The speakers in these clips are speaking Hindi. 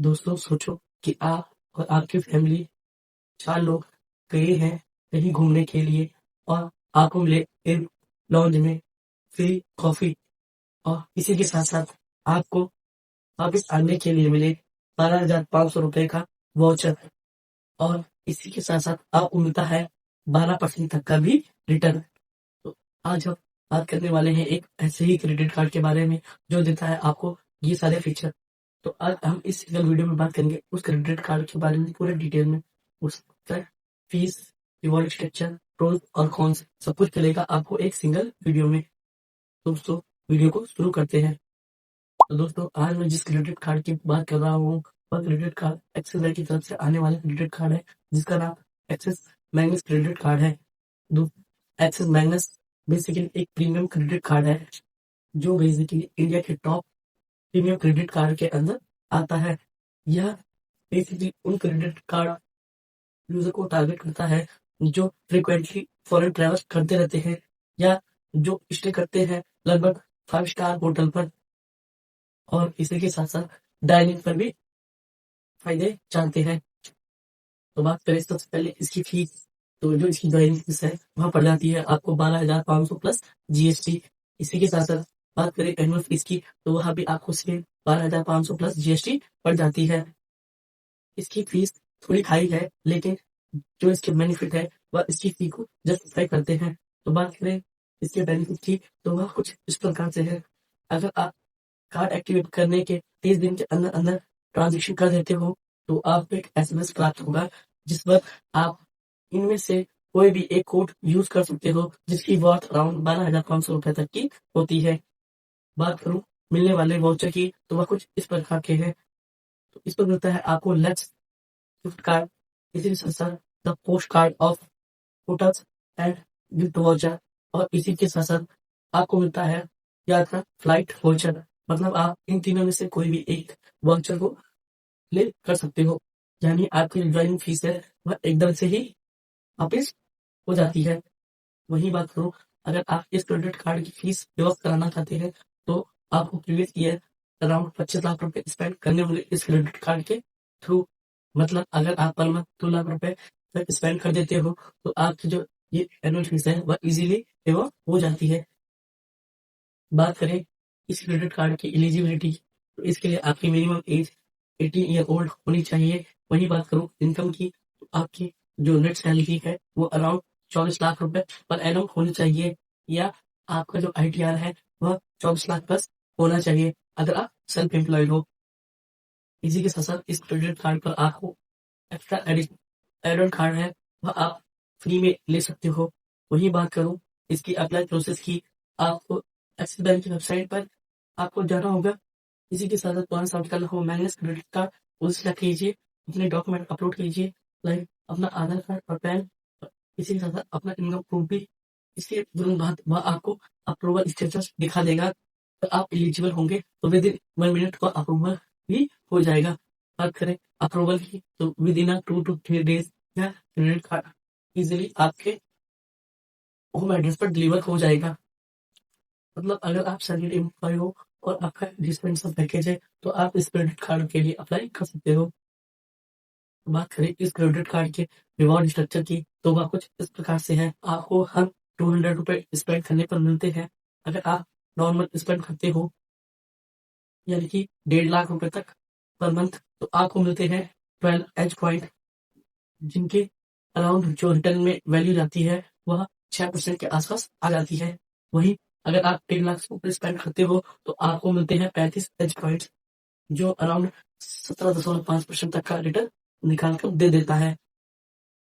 दोस्तों सोचो कि आप और आपकी फैमिली 4 लोग गए हैं कहीं घूमने के लिए और आपको मिले एक लॉन्ज में फ्री कॉफी और इसी के साथ-साथ आपको वापस आने के लिए मिले 12,500 रुपए का वाउचर और इसी के साथ-साथ आपको मिलता है 12% तक का भी रिटर्न। तो आज हम बात करने वाले हैं एक ऐसे ही क्रेडिट कार्ड के बारे में जो देता है आपको ये सारे फीचर। तो आज हम इस सिंगल वीडियो में बात करेंगे उस क्रेडिट कार्ड के बारे में पूरे डिटेल में। उसका फीस, रिवॉर्ड स्ट्रक्चर, प्रोस और कॉन्स सब कुछ मिलेगा आपको एक सिंगल वीडियो में। दोस्तों वीडियो को शुरू करते हैं। तो दोस्तों आज मैं जिस क्रेडिट कार्ड की बात कर रहा हूँ वह क्रेडिट कार्ड एक्सिस बैंक की तरफ से आने वाला क्रेडिट कार्ड है जिसका नाम एक्सिस मैग्नस क्रेडिट कार्ड है। एक्सिस मैग्नस बेसिकली एक प्रीमियम क्रेडिट कार्ड है जो बेसिकली इंडिया के टॉप प्रीमियम क्रेडिट कार्ड के अंदर आता है। यह बेसिकली उन क्रेडिट कार्ड यूजर को टारगेट करता है जो फ्रिक्वेंटली फॉरेन ट्रैवल करते रहते हैं या जो स्टे करते हैं लगभग 5 स्टार होटल पर और इसी के साथ साथ डाइनिंग पर भी फायदे चाहते हैं। तो बात करें सबसे पहले इसकी फीस। तो जो इसकी ज्वाइनिंग फीस है वह पड़ जाती है आपको 12,500 प्लस जीएसटी। इसी के साथ साथ बात करें एनुअल फीस की तो वह भी आपको सेम 12,500 प्लस जीएसटी पड़ जाती है। इसकी फीस थोड़ी हाई है लेकिन जो इसके बेनिफिट है वह इसकी फी को जस्टिफाई करते हैं। तो बात करें इसके बेनिफिट की तो वह कुछ इस प्रकार से है। अगर आप कार्ड एक्टिवेट करने के 30 दिन के अंदर अंदर ट्रांजेक्शन कर देते हो तो आपको एक एसएमएस प्राप्त होगा जिस पर आप इनमें से कोई भी एक कोड यूज कर सकते हो जिसकी वर्थ अराउंड 12,500 रुपए तक की होती है। बात करूं मिलने वाले वाउचर की तो वह कुछ इस प्रकार के हैं। तो इस पर मिलता है आपको लेट्स गिफ्ट कार्ड, इसी के साथ साथ the post card of hotels and gift voucher और इसी के साथ साथ आपको मिलता है यात्रा फ्लाइट वाउचर। मतलब आप इन तीनों में से कोई भी एक वाउचर को ले कर सकते हो यानी आपकी ज्वाइनिंग फीस है वह एकदम से ही वापिस हो जाती है। वही बात करूं अगर आप इस क्रेडिट कार्ड की फीस पे कराना चाहते हैं तो आपको प्रीवियस ईयर अराउंड 25 लाख रुपए स्पेंड करने होंगे इस क्रेडिट कार्ड के थ्रू। मतलब अगर आप पर मंथ 2 लाख रुपए तक स्पेंड कर देते हो तो आपकी जो ये एनुअल फीस है वह इजीली पेवर हो जाती है। बात करें इस क्रेडिट कार्ड की एलिजिबिलिटी तो इसके लिए आपकी मिनिमम एज 18 ईयर ओल्ड होनी चाहिए। वही बात करूं इनकम की तो आपकी जो नेट सैलरी है वो अराउंड 24 लाख रुपए पर एनम होनी चाहिए या आपका जो आईटीआर है वह 24 लाख प्लस होना चाहिए अगर आप सेल्फ एम्प्लॉयड हो। इसी के साथ साथ इस क्रेडिट कार्ड पर आपको एक्स्ट्रा एड कार्ड है वह आप फ्री में ले सकते हो। वही बात करूं इसकी अप्लाई प्रोसेस की आपको एक्सिस बैंक की वेबसाइट पर आपको जाना होगा। इसी के साथ साथ पुराना साबित करना हो मैग्नस क्रेडिट कार्ड उसे सेलेक्ट कीजिए, अपने डॉक्यूमेंट अपलोड कीजिए लाइक अपना आधार कार्ड और पैन। इसी के साथ साथ अपना इनकम प्रूफ भी। इसके तुरंत बाद वह आपको अप्रूवल स्टेटस दिखा देगा तो आप एलिजिबल होंगे तो विद इन 1 मिनट का अप्रूवल भी हो जाएगा। बात करें अप्रूवल की तो विद इन 2 to 3 डेज या क्रेडिट कार्ड इजीली आपके होम एड्रेस पर डिलीवर हो जाएगा। मतलब अगर आप सैलरी एम्प्लॉय हो और आपका डिस्पेंसर पैकेज है तो आप इस क्रेडिट कार्ड के लिए अप्लाई कर सकते हो। बात करें इस क्रेडिट कार्ड के रिवॉर्ड स्ट्रक्चर की तो वह कुछ इस प्रकार से है। आपको हर 200 रुपए स्पेंड करने पर मिलते हैं। अगर आप नॉर्मल स्पेंड करते हो यानी कि 1.5 लाख रुपए तक पर मंथ तो आपको मिलते हैं 12 एज पॉइंट जिनके अराउंड जो रिटर्न में वैल्यू जाती है वह 6% के आसपास आ जाती है। वहीं अगर आप 1 लाख से ऊपर स्पेंड करते हो तो आपको मिलते हैं 35 एज पॉइंट्स जो अराउंड 17.5% तक का रिटर्न निकाल कर दे देता है।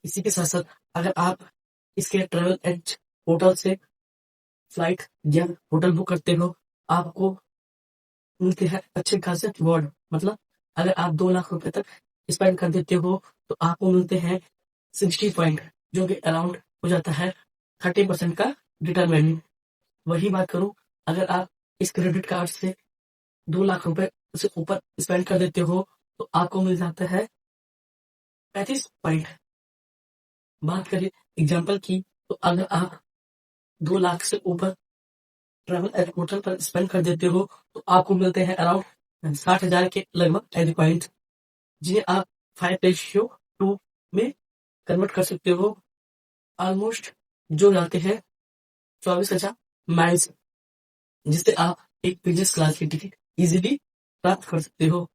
इसी के साथ साथ अगर आप इसके ट्रेवल एज होटल से फ्लाइट या होटल बुक करते हो आपको मिलते हैं अच्छे खासे रिवॉर्ड। मतलब अगर आप 2 लाख रुपए तक स्पेंड कर देते हो तो आपको मिलते हैं 60 पॉइंट जो कि अराउंड हो जाता है 30% का रिटर्न वैल्यू। वही बात करूं अगर आप इस क्रेडिट कार्ड से 2 लाख रुपए से ऊपर स्पेंड कर देते हो तो आपको मिल जाता है 35 पॉइंट। बात करें एग्जाम्पल की तो अगर आप 2 लाख से ऊपर ट्रैवल एट होटल पर स्पेंड कर देते हो तो आपको मिलते हैं अराउंड 60,000 के लगभग एड पॉइंट। जिन्हें आप 5:2 में कन्वर्ट कर सकते हो। ऑलमोस्ट जो जाते हैं 24,000 माइल्स, जिससे आप एक बिजनेस क्लास की टिकट इजीली प्राप्त कर सकते हो।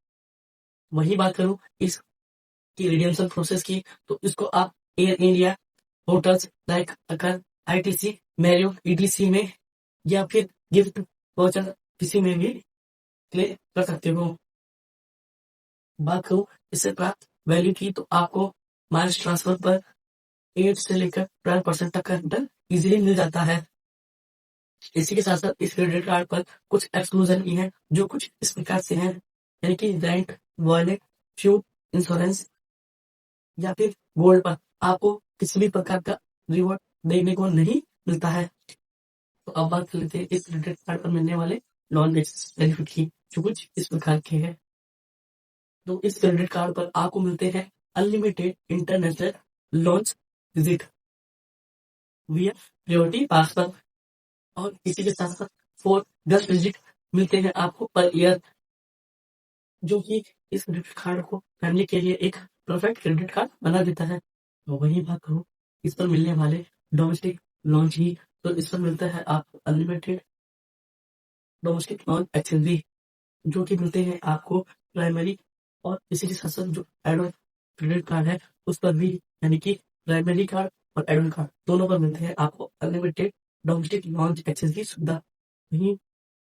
वही बात करूं इसकी रिडीम्शन प्रोसेस की, तो इसको आप एयर इंडिया, होटल्स लाइक अकर, आईटीसी, मैरियट, ईटीसी में या फिर गिफ्ट वाउचर किसी में भी क्लेम कर सकते हो। बात करूं इससे प्राप्त वैल्यू की, तो आपको माइल्स ट्रांसफर पर 8 से लेकर 12% तक का रिटर्न इजीली मिल जाता है। इसी के साथ साथ इस क्रेडिट कार्ड पर कुछ एक्सक्लूजन भी हैं, जो कुछ इस प्रकार से हैं, यानी कि रेंट, वॉलेट, फ्यूल, इंश्योरेंस या फिर गोल्ड पर आपको किसी भी प्रकार का रिवॉर्ड देखने को नहीं मिलता है। तो अब बात कर लेते हैं इस क्रेडिट कार्ड पर मिलने वाले नॉन बेनिफिट की, जो कुछ इस प्रकार के हैं। तो इस क्रेडिट कार्ड पर आपको मिलते हैं अनलिमिटेड इंटरनेशनल लॉन्च विजिट विया प्रायोरिटी पास पर, और इसी के साथ साथ 4 10 विजिट मिलते हैं आपको पर ईयर, जो कि इस क्रेडिट कार्ड को फैमिली के लिए एक परफेक्ट क्रेडिट कार्ड बना देता है। तो वही बात करूँ इस पर मिलने वाले डोमेस्टिक लॉन्च ही, तो इस पर मिलता है आपको अनलिमिटेड डोमेस्टिक लॉन्च एक्सचेंज, जो कि मिलते हैं आपको प्राइमरी और इसी के साथ साथ जो एडवांस क्रेडिट कार्ड है उस पर भी, यानी कि प्राइमरी कार्ड और एडवांस कार्ड दोनों पर मिलते हैं आपको अनलिमिटेड डोमेस्टिक लॉन्च एक्सचेंज की सुविधा। वहीं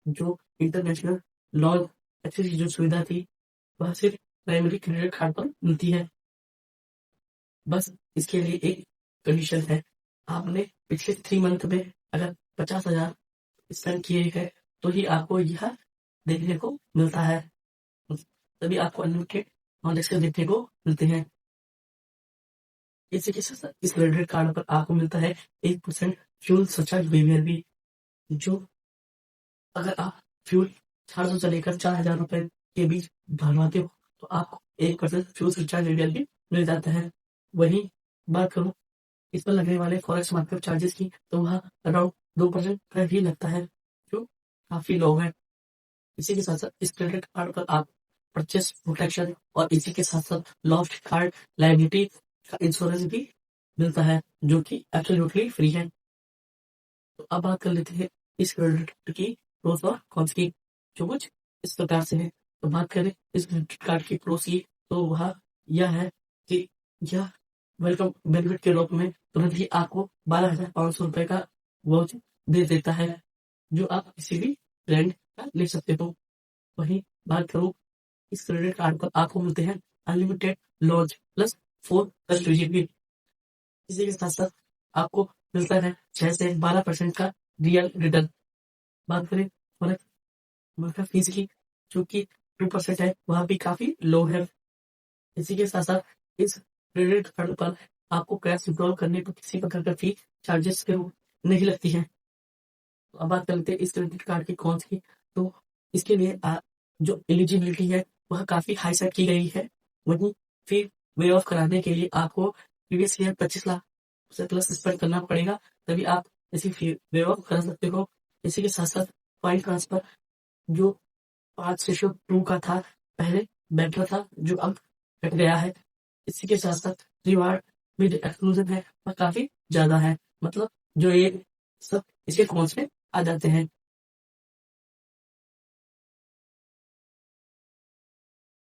जो इंटरनेशनल लॉन्च एक्सचेंज की जो सुविधा थी वह सिर्फ प्राइमरी क्रेडिट कार्ड पर मिलती है। बस इसके लिए एक कंडीशन है, आपने पिछले 3 मंथ में अगर 50,000 स्पेंड किए हैं तो ही आपको यह देखने को मिलता है, तभी आपको अनलिमिटेड ट्रांजेक्शन देखने को मिलते हैं। इसी के साथ साथ इस क्रेडिट कार्ड पर आपको मिलता है 1% फ्यूल सरचार्ज बिहेवियर भी, जो अगर आप फ्यूल 400 से लेकर 4,000 रुपए के बीच भरवाते हो तो आपको 1% फ्यूल सरचार्ज बिहेवियर भी मिल जाता है। वहीं बात करूं इस पर लगने वाले फॉरेक्स मार्केट चार्जेस की, तो वह अराउंड 2% का ही लगता है, जो काफी लो है। इसी के साथ साथ इस क्रेडिट कार्ड पर आप परचेस प्रोटेक्शन और इसी के साथ साथ लॉस्ट कार्ड लायबिलिटी का इंश्योरेंस भी मिलता है, जो कि एब्सोल्युटली फ्री है। तो अब बात कर लेते हैं इस क्रेडिट की प्रोस और कॉन्स की, जो कुछ इस प्रकार से है। तो बात करें इस क्रेडिट कार्ड की प्रोस की, तो वह यह है कि यह वेलकम बेनिफिट के रूप में तुरंत ही आपको 12,500 रुपए का वाउचर दे देता है, जो आप किसी भी ब्रांड का ले सकते हो। वहीं बात करूं इस क्रेडिट कार्ड पर आपको मिलते हैं unlimited launch plus 4 plus 2 GB. इसी के साथ साथ आपको मिलता है 6 से 12% का रियल रिटर्न। बात करें फॉरेक्स फीस की, जो कि 2% है, वह भी काफी लो है। इसी के साथ साथ इस क्रेडिट कार्ड पर आपको कैश विड्रॉल करने पर किसी प्रकार का फी चार्जेस के रूप नहीं लगती है। तो अब बात कर लेते हैं इस क्रेडिट कार्ड की कौन सी, तो इसके लिए जो एलिजिबिलिटी है वह काफी हाई सेट की गई है। वहीं फिर वे ऑफ कराने के लिए आपको प्रीवियस ईयर 25 लाख से प्लस स्पेंड करना पड़ेगा, तभी आप इसी फी वे ऑफ करा सकते हो। इसी के साथ साथ फाइल ट्रांसफर जो 5:2 का था पहले बेटर था, जो अब घट गया है। इसी के साथ साथ रिवार्ड में जो एक्सक्लूजन है वह काफी ज्यादा है, मतलब जो ये सब इसके कॉन्स में आ जाते हैं।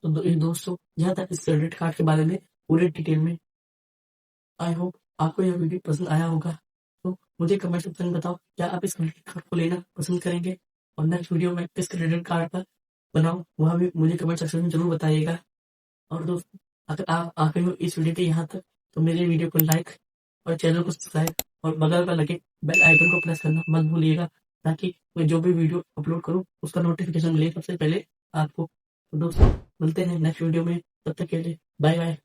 तो दोस्तों यहाँ तक इस क्रेडिट कार्ड के बारे में पूरे डिटेल में। आई होप आपको यह वीडियो पसंद आया होगा। तो मुझे कमेंट सेक्शन में बताओ, क्या आप इस क्रेडिट कार्ड को लेना पसंद करेंगे, और नेक्स्ट वीडियो में किस क्रेडिट कार्ड पर बनाऊं वह भी मुझे कमेंट सेक्शन में जरूर बताइएगा। और दोस्तों अगर आप आगे हो इस वीडियो के यहाँ तक, तो मेरे वीडियो को लाइक और चैनल को सब्सक्राइब और बगल पर लगे बेल आइकन को प्रेस करना मत भूलिएगा, ताकि मैं जो भी वीडियो अपलोड करूँ उसका नोटिफिकेशन मिले सबसे पहले आपको। तो दोस्तों मिलते हैं नेक्स्ट वीडियो में, तब तक के लिए बाय बाय।